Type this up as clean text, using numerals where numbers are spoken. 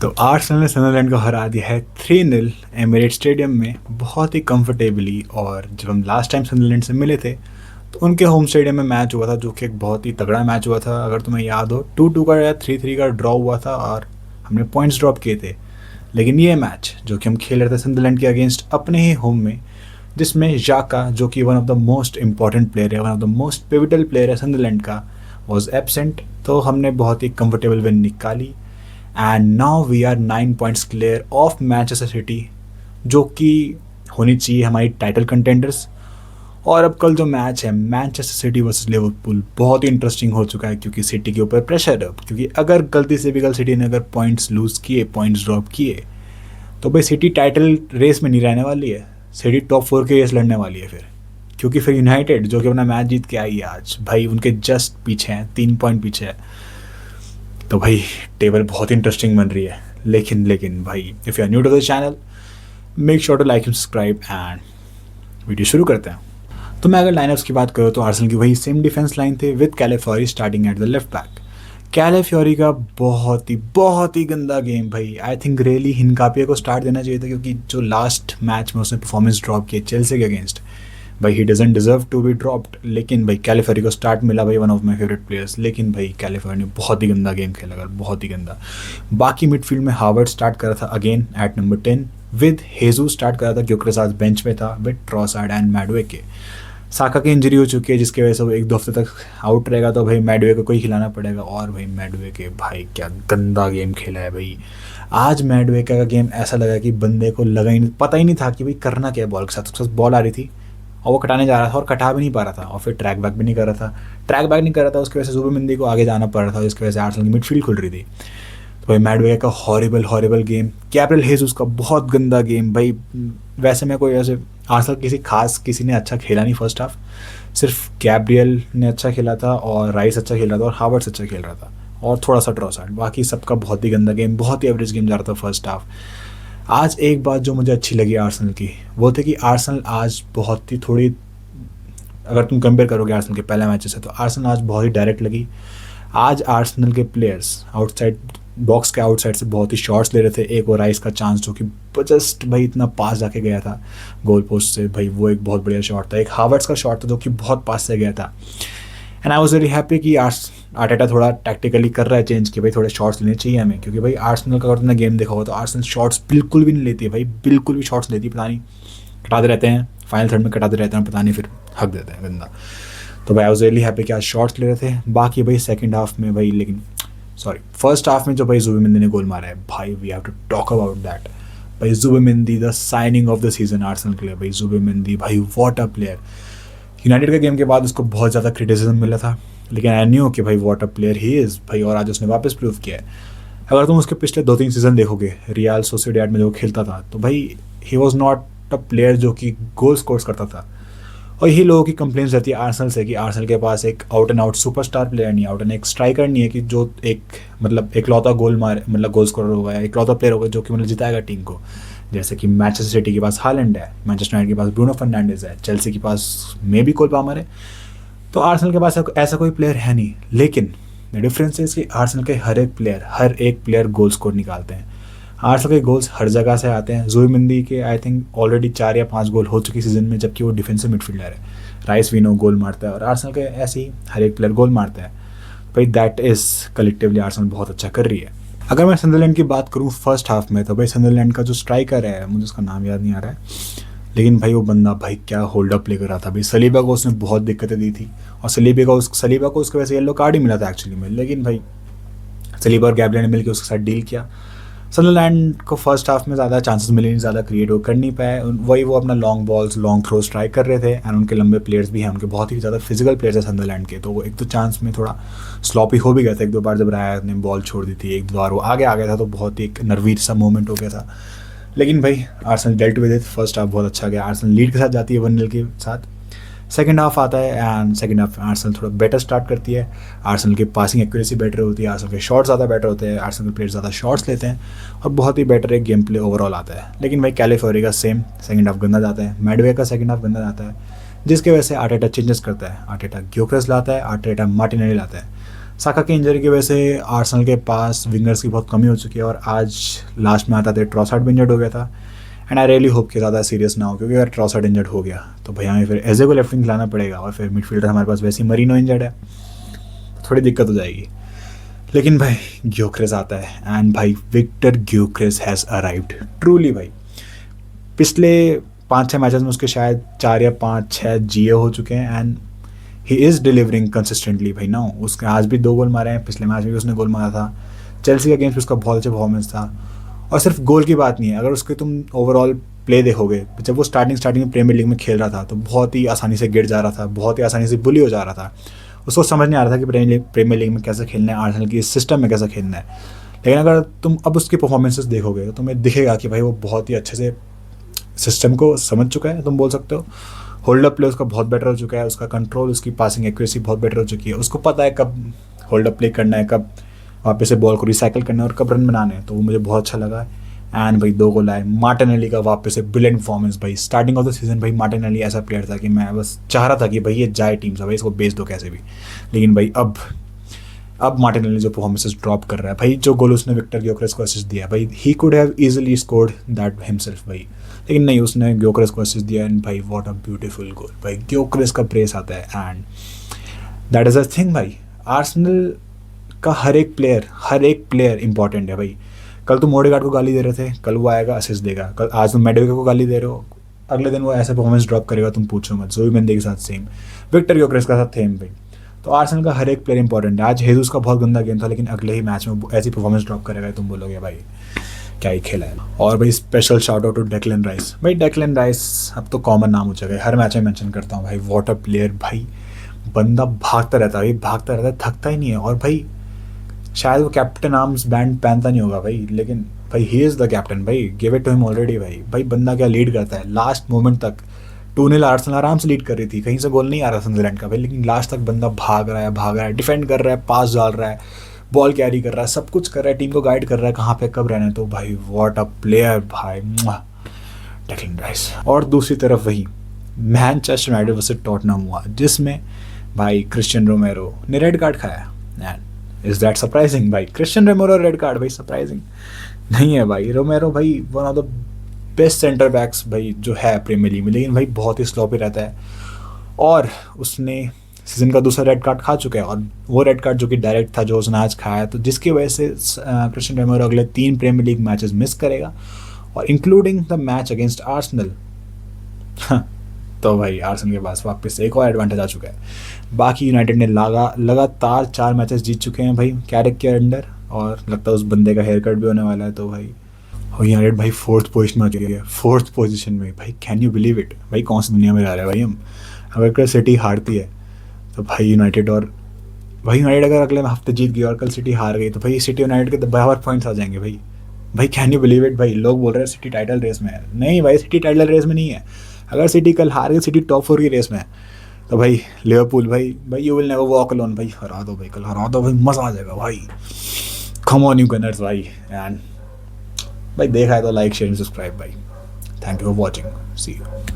तो आर्सेनल ने सनरलैंड को हरा दिया है 3-0 एमिरेट्स स्टेडियम में बहुत ही कंफर्टेबली। और जब हम लास्ट टाइम सनरलैंड से मिले थे तो उनके होम स्टेडियम में मैच हुआ था, जो कि एक बहुत ही तगड़ा मैच हुआ था। अगर तुम्हें याद हो, 2-2 का या 3-3 का ड्रॉ हुआ था और हमने पॉइंट्स ड्रॉप किए थे। लेकिन ये मैच जो कि हम खेल रहे थे सनरलैंड के अगेंस्ट अपने ही होम में, जिसमें जाका जो कि one of the most important player है, one of the most pivotal player है सनरलैंड का, वॉज एबसेंट। तो हमने बहुत ही कंफर्टेबल विन निकाली and now we are 9 points clear of Manchester City, जो कि होनी चाहिए हमारी टाइटल कंटेंडर्स। और अब कल जो मैच है मैनचेस्टर सिटी वर्सेस लिवरपूल, बहुत ही इंटरेस्टिंग हो चुका है, क्योंकि सिटी के ऊपर प्रेशर है अब। क्योंकि अगर गलती से भी कल सिटी ने अगर पॉइंट्स लूज़ किए, पॉइंट्स ड्रॉप किए, तो भाई सिटी टाइटल रेस में नहीं रहने वाली है, सिटी टॉप 4 के रेस लड़ने वाली है फिर। क्योंकि फिर यूनाइटेड जो कि अपना मैच जीत के आई है आज, भाई उनके जस्ट पीछे हैं, 3 पॉइंट पीछे है। तो भाई टेबल बहुत इंटरेस्टिंग बन रही है। लेकिन भाई, if you are new to the channel, make sure to like and subscribe and video शुरू करते हैं। तो मैं अगर लाइनअप्स की बात करूँ तो आर्सेनल की वही सेम डिफेंस लाइन थे with Calafiori starting at the left back. Calafiori का बहुत ही गंदा गेम भाई। आई थिंक रियली हिनकापिया को स्टार्ट देना चाहिए था, क्योंकि जो लास्ट मैच में उसने परफॉर्मेंस ड्रॉप किया चेल्सी के अगेंस्ट, भाई he doesn't deserve to be dropped. लेकिन भाई कैलिफरी को स्टार्ट मिला, भाई one of my favourite players. लेकिन भाई कैलिफरी ने बहुत ही गंदा गेम खेला, अगर बहुत ही गंदा। बाकी मिडफील्ड में हावर्ड स्टार्ट करा था अगेन एट नंबर 10 विद हेजू स्टार्ट करा था, क्योंकि आज बेंच पे था विद ट्रॉसार्ड एंड मैडवे के। साका की इंजरी हो चुकी है, जिसकी वजह से वो 1-2 हफ्ते तक आउट रहेगा, तो भाई मैडवे को कोई खिलाना पड़ेगा। और भाई मैडवे के भाई क्या गंदा गेम खेला है भाई। आज मैडवे का गेम ऐसा लगा कि बंदे को लगा ही नहीं, पता ही नहीं था कि भाई करना क्या है बॉल के साथ। उसके साथ बॉल आ रही थी और वो कटाने जा रहा था और कटा भी नहीं पा रहा था, और फिर ट्रैक बैक भी नहीं कर रहा था। ट्रैक बैक नहीं कर रहा था, उसकी वजह से जुबिमेंदी को आगे जाना पड़ रहा था, जिसकी वजह से आर्सेनल की मिडफील्ड खुल रही थी। तो भाई मैडवे का हॉरिबल गेम। गैब्रियल हेसुस का बहुत गंदा गेम भाई। वैसे में कोई ऐसे आर्सेनल किसी ने अच्छा खेला नहीं फर्स्ट हाफ। सिर्फ गैब्रियल ने अच्छा खेला था और राइस अच्छा खेल रहा था और हावर्ड्स अच्छा खेल रहा था और थोड़ा सा ट्रॉसार्ड। बाकी सबका बहुत ही गंदा गेम, बहुत ही एवरेज गेम जा रहा था फर्स्ट हाफ। आज एक बात जो मुझे अच्छी लगी आर्सेनल की, वो थी कि आर्सेनल आज बहुत ही थोड़ी, अगर तुम कंपेयर करोगे आर्सेनल के पहले मैचेस से, तो आर्सेनल आज बहुत ही डायरेक्ट लगी। आज आर्सेनल के प्लेयर्स आउटसाइड बॉक्स के आउटसाइड से बहुत ही शॉट्स ले रहे थे। एक और राइस का चांस जो कि जस्ट भाई इतना पास जाके गया था गोल पोस्ट से, भाई वो एक बहुत बढ़िया शॉट था। एक हावर्ड्स का शॉट था जो कि बहुत पास से गया था। And I was very happy कि आर्टेटा थोड़ा टैक्टिकली कर रहा है चेंज, कि भाई थोड़े शॉट्स लेने चाहिए हमें। क्योंकि भाई आर्सेनल का अगर तुमने गेम देखा हो तो आर्सेनल शॉट्स बिल्कुल भी नहीं लेती है भाई, बिल्कुल भी शॉट्स लेती, पता नहीं कटाते रहते हैं, फाइनल थर्ड में कटाते रहते हैं, पता नहीं फिर हक देते हैं गंदा। तो भाई आई वॉज रियली हैप्पी कि आज शॉट्स ले रहे थे। बाकी भाई सेकेंड हाफ में भाई, लेकिन सॉरी फर्स्ट हाफ में जो भाई जुबिमेंदी ने गोल मारा है भाई, we have to talk about that. भाई Zubimendi the signing of the season Arsenal के लिए। भाई जुबिमेंदी भाई व्हाट अ प्लेयर। यूनाइटेड के गेम के बाद उसको बहुत ज़्यादा क्रिटिसिज्म मिला था, लेकिन आई न्यू कि भाई what a player he is भाई। और आज उसने वापस प्रूव किया है। अगर तुम उसके पिछले 2-3 सीज़न देखोगे रियल सोसिएडाड में जो खेलता था, तो भाई he was not a player जो कि गोल स्कोर्स करता था। और यही लोगों की कंप्लेंट्स रहती है आर्सेनल से कि आर्सेनल के पास एक out and out superstar player नहीं है, आउट एंड एक स्ट्राइकर नहीं है कि जो एक मतलब एकलौता गोल मारे, मतलब गोल स्कोरर होगा या एकलौता प्लेयर होगा जो कि मतलब जिताएगा टीम को। जैसे कि मैनचेस्टर सिटी के पास हालैंड है, मैनचेस्टर यूनाइटेड के पास ब्रूनो फर्नांडिस है, चेल्सी के पास मे बी कोल पामर है। तो आर्सेनल के पास ऐसा कोई प्लेयर है नहीं। लेकिन द डिफरेंस है कि आर्सेनल के हर एक प्लेयर गोल स्कोर निकालते हैं। आर्सेनल के गोल्स हर जगह से आते हैं। जुबिमेंदी के आई थिंक ऑलरेडी 4 या 5 गोल हो चुकी सीजन में, जबकि वो डिफेंसिव मिडफील्डर है। राइस विनो गोल मारता है और आर्सेनल के ऐसे ही हर एक प्लेयर गोल मारता है। भाई दैट इज़ कलेक्टिवली आर्सेनल बहुत अच्छा कर रही है। अगर मैं सनरलैंड की बात करूँ फर्स्ट हाफ में, तो भाई सनरलैंड का जो स्ट्राइकर है, मुझे उसका नाम याद नहीं आ रहा है, लेकिन भाई वो बंदा भाई क्या होल्ड अप प्ले कर रहा था भाई। सलीबा को उसने बहुत दिक्कतें दी थी और सलीबा को उसकी वजह से येलो कार्ड ही मिला था एक्चुअली में। लेकिन भाई सलीबा और गैब्रियल ने मिलकर उसके साथ डील किया। सनरलैंड को फर्स्ट हाफ में ज़्यादा चांसेस मिले नहीं, ज़्यादा क्रिएट वो कर नहीं पाए। वही वो अपना long balls long throws try कर रहे थे। एंड उनके लंबे प्लेयर्स भी हैं, उनके बहुत ही ज़्यादा फिजिकल प्लेयर्स हैं सनरलैंड के। तो वो एक दो चांस में थोड़ा स्लॉपी हो भी गया था। 1-2 बार जब राया ने बॉल छोड़ दी थी, 1-2 बार वो आगे आ गया था, तो बहुत ही एक नर्वीर सा मोमेंट हो गया था। लेकिन भाई Arsenal dealt with it. First half बहुत अच्छा गया, आर्सेनल लीड के साथ जाती है 1-0 के साथ। सेकंड हाफ आता है एंड सेकंड हाफ आर्सेनल थोड़ा बेटर स्टार्ट करती है। आर्सेनल की पासिंग एक्यूरेसी बेटर होती है, आर्सेनल के शॉट्स ज़्यादा बेटर होते हैं, आर्सेनल के प्लेयर ज़्यादा शॉट्स लेते हैं और बहुत ही बेटर एक गेम प्ले ओवरऑल आता है। लेकिन भाई कैलिफोरी का सेम सेकंड हाफ गंदा जाता है, मैडवे का सेकंड हाफ गंदा जाता है, जिसकी वजह से आर्टेटा चेंजेस करता है। आर्टेटा ग्योकेरेस लाता है, आर्टेटा मार्टिनेली लाता है। साका की इंजरी की वजह से आर्सेनल के पास विंगर्स की बहुत कमी हो चुकी है और आज लास्ट में आता थे ट्रॉसार्ड भी इंजर्ड हो गया था। एंड आई रियली होप कि ज़्यादा सीरियस ना हो, क्योंकि अगर ट्रॉसार्ड इंजर्ड हो गया तो भैया हमें फिर एजे को लेफ्ट विंग खिलाना पड़ेगा और फिर मिडफील्डर हमारे पास वैसे ही मरीनो इंजर्ड है, थोड़ी दिक्कत हो जाएगी। लेकिन भाई ग्योक्रेस आता है एंड भाई विक्टर ग्योक्रेस हैज़ अराइव्ड ट्रूली भाई। पिछले 5-6 मैचेस में उसके शायद 4 या 5-6 जीए हो चुके हैं and he is delivering consistently भाई ना। उसके आज भी 2 गोल मारे हैं, पिछले मैच में भी उसने गोल मारा था, चेल्सी के अगेंस्ट उसका बहुत अच्छा परफॉर्मेंस था। और सिर्फ गोल की बात नहीं है, अगर उसके तुम ओवरऑल प्ले देखोगे, जब वो स्टार्टिंग में प्रीमियर लीग में खेल रहा था तो बहुत ही आसानी से गिर जा रहा था, बहुत ही आसानी से बुली हो जा रहा था। उसको समझ नहीं आ रहा था कि प्रीमियर लीग में कैसे खेलना है, आर्सेनल की इस सिस्टम में कैसे खेलना है। लेकिन अगर तुम अब उसकी परफॉर्मेंसेस देखोगे तो तुम्हें दिखेगा कि भाई वो बहुत ही अच्छे से सिस्टम को समझ चुका है, तुम बोल सकते हो। होल्ड अप प्ले उसका बहुत बेटर हो चुका है, उसका कंट्रोल, उसकी पासिंग एक्यूरेसी बहुत बेटर हो चुकी है। उसको पता है कब होल्ड अप प्ले करना है, कब वापस से बॉल को रिसाइकिल करना है और कब रन बनाने हैं। तो वो मुझे बहुत अच्छा लगा। एंड भाई 2 गोल आए। मार्टिनेली का वापस से ब्रिलियंट परफॉर्मेंस भाई। स्टार्टिंग ऑफ द सीजन भाई मार्टिनेली ऐसा प्लेयर था कि मैं बस चाह रहा था कि भाई ये जाए टीम से, भाई इसको बेच दो कैसे भी। लेकिन भाई अब मार्टिनेली जो परफॉर्मेंसेस ड्रॉप कर रहा है भाई, जो गोल उसने विक्टर ग्योकेरेस को असिस्ट दिया भाई, he could have easily scored that himself भाई, लेकिन नहीं, उसने ग्योकेरेस को असिस्ट दिया एंड भाई व्हाट अ ब्यूटीफुल गोल भाई। ग्योकेरेस का प्रेस आता है and that is a thing भाई। आर्सेनल का हर एक प्लेयर इंपॉर्टेंट है भाई। कल तुम ओडेगार्ड को गाली दे रहे थे, कल वो आएगा असिस्ट देगा। कल आज तुम मेडवेगर को गाली दे रहे हो, अगले दिन वो ऐसा परफॉर्मेंस ड्रॉप करेगा तुम पूछो मत। जोई मेंडी के साथ सेम, विक्टर ग्योकेरेस के साथ सेम भाई। तो आर्सेनल का हर एक प्लेयर इंपॉर्टेंट है। आज हेजुस का बहुत गंदा गेम था, लेकिन अगले ही मैच में ऐसी परफॉर्मेंस ड्रॉप करेगा तुम बोलोगे भाई क्या ही खेला है। और भाई special shout out to Declan Rice भाई। डेक्लन राइस अब तो कॉमन नाम हो चुका है, हर मैच में मेंशन करता हूँ भाई। वॉट अ प्लेयर भाई, बंदा भागता रहता है भाई, भागता रहता है, थकता ही नहीं है। और भाई शायद वो कैप्टन आर्म्स बैंड पहनता नहीं होगा भाई, लेकिन भाई ही इज़ द कैप्टन भाई, give it to him already भाई। भाई बंदा क्या लीड करता है लास्ट मोमेंट तक। 2-0 आर्सेनल आराम से लीड कर रही थी, कहीं से गोल नहीं आ रहा सनदरलैंड का भाई, लेकिन लास्ट तक बंदा भाग रहा है, डिफेंड कर रहा है, पास डाल रहा है, बॉल कैरी कर रहा है, सब कुछ कर रहा है, टीम को गाइड कर रहा है कहाँ पे कब रहना है। तो भाई व्हाट अ प्लेयर भाई, डेक्लन राइस। और दूसरी तरफ वही मैनचेस्टर यूनाइटेड वर्सेस टॉटनहम हुआ, जिसमें भाई क्रिस्टियन रोमेरो ने रेड कार्ड खाया। एंड इज दैट सरप्राइजिंग भाई? क्रिस्टियन रोमेरो रेड कार्ड भाई सरप्राइजिंग नहीं है भाई। रोमेरो भाई one of the best centre backs भाई जो है प्रीमियर लीग में, लेकिन भाई बहुत ही स्लोपी रहता है। और उसने सीजन का दूसरा रेड कार्ड खा चुका है, और वो रेड कार्ड जो कि डायरेक्ट था जो उसने आज खाया, तो जिसकी वजह से क्रिस्टियन रोमेरो अगले 3 प्रीमियर लीग मैचेस मिस करेगा, और including the match against Arsenal. तो भाई आर्सेनल के पास वापस एक और एडवांटेज आ चुका है। बाकी यूनाइटेड ने लगातार 4 मैचेस जीत चुके हैं भाई कैरिक के अंडर, और लगता है उस बंदे का हेयर कट भी होने वाला है। तो भाई और यूनाइटेड भाई 4th पोजीशन में आ चुकी है, 4th पोजीशन में भाई। कैन यू बिलीव इट भाई? कौन सी दुनिया में जा रहे हैं भाई हम? अगर कल सिटी हारती है तो भाई यूनाइटेड अगर अगले हफ्ते जीत गई और कल सिटी हार गई तो भाई सिटी यूनाइटेड के बराबर पॉइंट्स आ जाएंगे भाई। भाई कैन यू बिलीव इट भाई? लोग बोल रहे हैं सिटी टाइटल रेस में है। नहीं भाई, सिटी टाइटल रेस में नहीं है। अगर सिटी कल हार गई, सिटी टॉप 4 की रेस में है, तो भाई लिवरपूल भाई you will never walk alone भाई। हरा दो भाई, कल हरा दो भाई, मज़ा आ जाएगा भाई। कम ऑन यू गनर्स भाई। एंड भाई देखा है तो लाइक शेयर एंड सब्सक्राइब भाई। Thank you for watching, see you.